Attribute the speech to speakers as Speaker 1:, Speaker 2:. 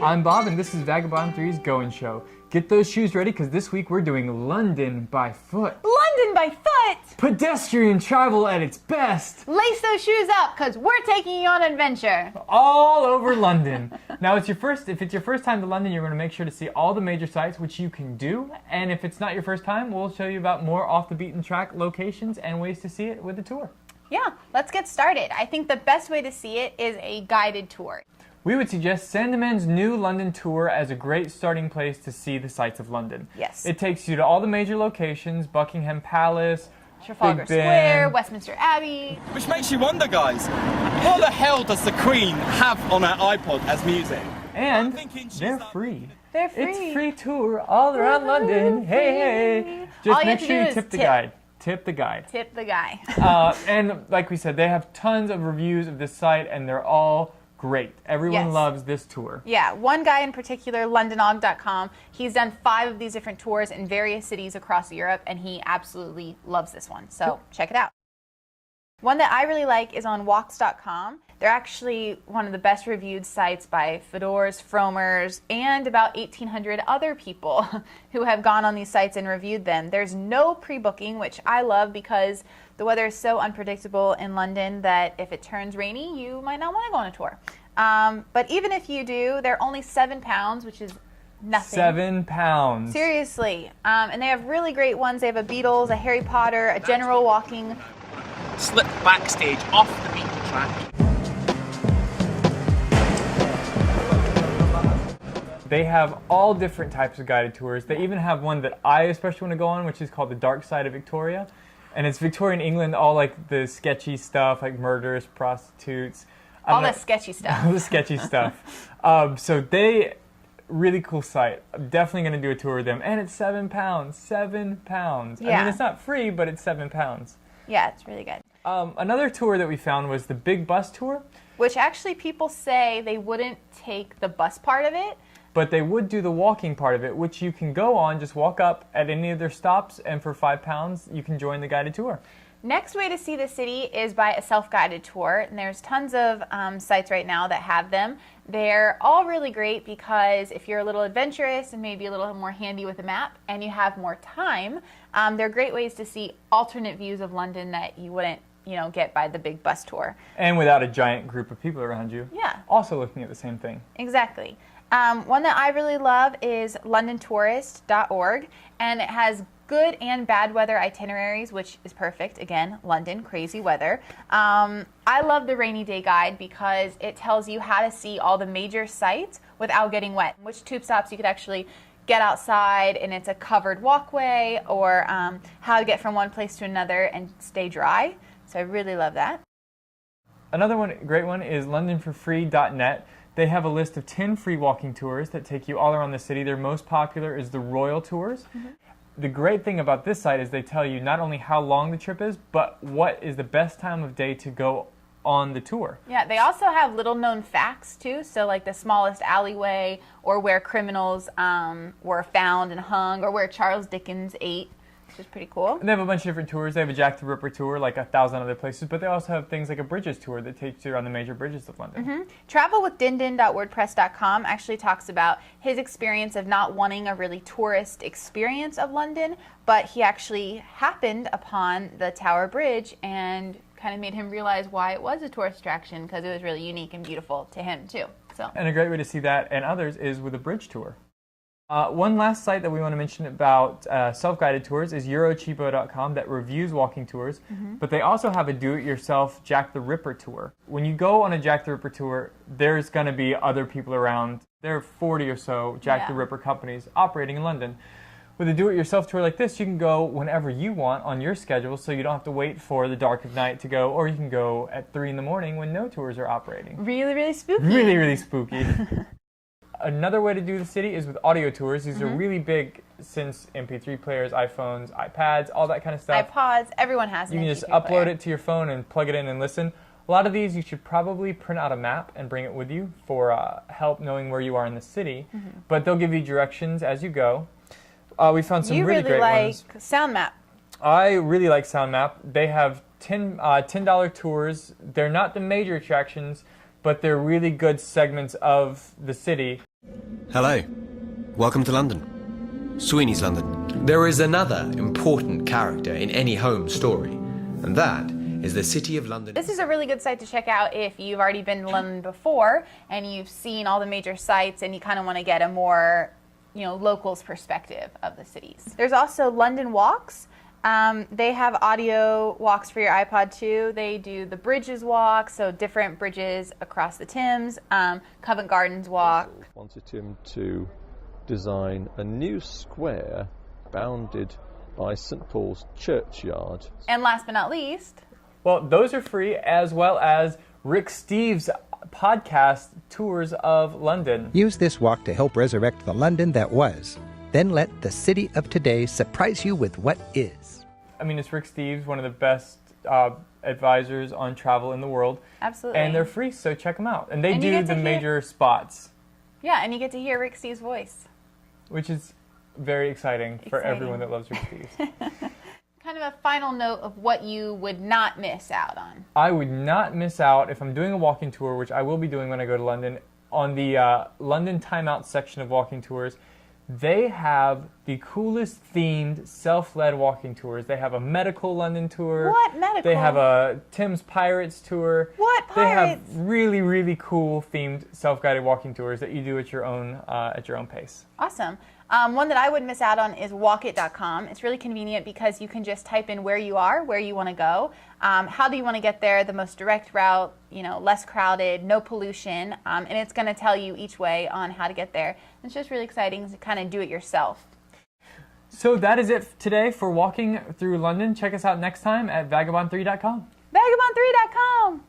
Speaker 1: Jade.
Speaker 2: I'm Bob, and this is Vagabond 3's Goin show. Get those shoes ready, because this week we're doing London by foot.
Speaker 1: London by foot!
Speaker 2: Pedestrian travel at its best.
Speaker 1: Lace those shoes up, because we're taking you on an adventure.
Speaker 2: All over London. Now, if it's your first time to London, you're going to make sure to see all the major sites, which you can do. And if it's not your first time, we'll show you about more off-the-beaten-track locations and ways to see it with a tour.
Speaker 1: Yeah, let's get started. I think the best way to see it is a guided tour.
Speaker 2: We would suggest Sandman's new London tour as a great starting place to see the sights of London.
Speaker 1: Yes.
Speaker 2: It takes you to all the major locations, Buckingham Palace,
Speaker 1: Trafalgar
Speaker 2: Big Ben.
Speaker 1: Square, Westminster Abbey.
Speaker 3: Which makes you wonder, guys, what the hell does the Queen have on her iPod as music?
Speaker 2: And they're free.
Speaker 1: They're free.
Speaker 2: It's free tour all around London. Hey, hey. Just make sure you tip the guide. Tip the guide.
Speaker 1: Tip the guy.
Speaker 2: And like we said, they have tons of reviews of this site, and they're all great. Everyone loves this tour.
Speaker 1: Yeah, one guy in particular, londonog.com, he's done 5 of these different tours in various cities across Europe, and he absolutely loves this one. So check it out. One that I really like is on walks.com. They're actually one of the best reviewed sites by fedors, fromers, and about 1,800 other people who have gone on these sites and reviewed them. There's no pre-booking, which I love because the weather is so unpredictable in London that if it turns rainy, you might not want to go on a tour. But even if you do, they're only £7, which is nothing.
Speaker 2: £7.
Speaker 1: Seriously. And they have really great ones. They have a Beatles, a Harry Potter, a general walking.
Speaker 3: Slip backstage off the beaten track.
Speaker 2: They have all different types of guided tours. They even have one that I especially want to go on, which is called The Dark Side of Victoria. And it's Victorian England, all like the sketchy stuff, like murders, prostitutes.
Speaker 1: All the sketchy stuff.
Speaker 2: All the sketchy stuff. So really cool site. I'm definitely going to do a tour with them. And it's £7. £7.
Speaker 1: Yeah.
Speaker 2: I mean, it's not free, but it's £7.
Speaker 1: Yeah, it's really good.
Speaker 2: Another tour that we found was the Big Bus Tour.
Speaker 1: Which actually people say they wouldn't take the bus part of it.
Speaker 2: But they would do the walking part of it, which you can go on, just walk up at any of their stops, and for £5, you can join the guided tour.
Speaker 1: Next way to see the city is by a self-guided tour, and there's tons of sites right now that have them. They're all really great because if you're a little adventurous and maybe a little more handy with a map and you have more time, they're great ways to see alternate views of London that you wouldn't get by the Big Bus Tour.
Speaker 2: And without a giant group of people around you.
Speaker 1: Yeah.
Speaker 2: Also looking at the same thing.
Speaker 1: Exactly. One that I really love is londontourist.org, and it has good and bad weather itineraries, which is perfect. Again, London, crazy weather. I love the rainy day guide because it tells you how to see all the major sites without getting wet, which tube stops you could actually get outside and it's a covered walkway, or how to get from one place to another and stay dry. So I really love that.
Speaker 2: Another great one is londonforfree.net. They have a list of 10 free walking tours that take you all around the city. Their most popular is the Royal Tours. The great thing about this site is they tell you not only how long the trip is, but what is the best time of day to go on the tour.
Speaker 1: Yeah, they also have little known facts too, so like the smallest alleyway, or where criminals were found and hung, or where Charles Dickens ate, which is pretty cool.
Speaker 2: And they have a bunch of different tours. They have a Jack the Ripper tour, like 1,000 other places, but they also have things like a bridges tour that takes you around the major bridges of London.
Speaker 1: Travelwithdindin.wordpress.com actually talks about his experience of not wanting a really tourist experience of London, but he actually happened upon the Tower Bridge and kind of made him realize why it was a tourist attraction, because it was really unique and beautiful to him too.
Speaker 2: And a great way to see that and others is with a bridge tour. One last site that we want to mention about self-guided tours is Eurocheapo.com that reviews walking tours, but they also have a do-it-yourself Jack the Ripper tour. When you go on a Jack the Ripper tour, there's going to be other people around. There are 40 or so Jack the Ripper companies operating in London. With a do-it-yourself tour like this, you can go whenever you want on your schedule, so you don't have to wait for the dark of night to go, or you can go at 3 in the morning when no tours are operating.
Speaker 1: Really, really spooky.
Speaker 2: Really, really spooky. Another way to do the city is with audio tours. These are really big since MP3 players, iPhones, iPads, all that kind of stuff.
Speaker 1: iPods, everyone has an
Speaker 2: You can
Speaker 1: MP3
Speaker 2: just upload
Speaker 1: player.
Speaker 2: it to your phone and plug it in and listen. A lot of these you should probably print out a map and bring it with you for help knowing where you are in the city. But they'll give you directions as you go. We found some really great ones.
Speaker 1: You really like SoundMap.
Speaker 2: I really like SoundMap. They have $10 tours. They're not the major attractions, but they're really good segments of the city.
Speaker 4: Hello. Welcome to London. Sweeney's London.
Speaker 5: There is another important character in any home story, and that is the City of London.
Speaker 1: This is a really good site to check out if you've already been to London before and you've seen all the major sites and you kind of want to get a more, locals perspective of the cities. There's also London Walks. They have audio walks for your iPod too. They do the Bridges Walk, so different bridges across the Thames, Covent Gardens Walk.
Speaker 6: Wanted him to design a new square bounded by St Paul's churchyard.
Speaker 1: And last but not least,
Speaker 2: Well, those are free, as well as Rick Steves' podcast, Tours of London.
Speaker 7: Use this walk to help resurrect the London that was. Then let the city of today surprise you with what is.
Speaker 2: I mean, it's Rick Steves, one of the best advisors on travel in the world.
Speaker 1: absolutely.
Speaker 2: And they're free, so check them out. And they
Speaker 1: And you
Speaker 2: do
Speaker 1: get
Speaker 2: the
Speaker 1: to hear-
Speaker 2: major spots,
Speaker 1: Yeah, and you get to hear Rick Steves' voice.
Speaker 2: which is very exciting for
Speaker 1: Exciting.
Speaker 2: everyone that loves Rick Steves.
Speaker 1: Kind of a final note of what you would not miss out on.
Speaker 2: I would not miss out if I'm doing a walking tour, which I will be doing when I go to London, on the London Timeout section of walking tours. They have the coolest themed self-led walking tours. They have a medical London tour.
Speaker 1: What medical?
Speaker 2: They have a Thames Pirates tour.
Speaker 1: What
Speaker 2: They have
Speaker 1: pirates?
Speaker 2: really, really cool themed self-guided walking tours that you do at your own pace.
Speaker 1: Awesome. One that I wouldn't miss out on is walkit.com. It's really convenient because you can just type in where you are, where you want to go, how do you want to get there, the most direct route, less crowded, no pollution, and it's going to tell you each way on how to get there. It's just really exciting to kind of do it yourself.
Speaker 2: So that is it today for walking through London. Check us out next time at vagabond3.com.
Speaker 1: Vagabond3.com!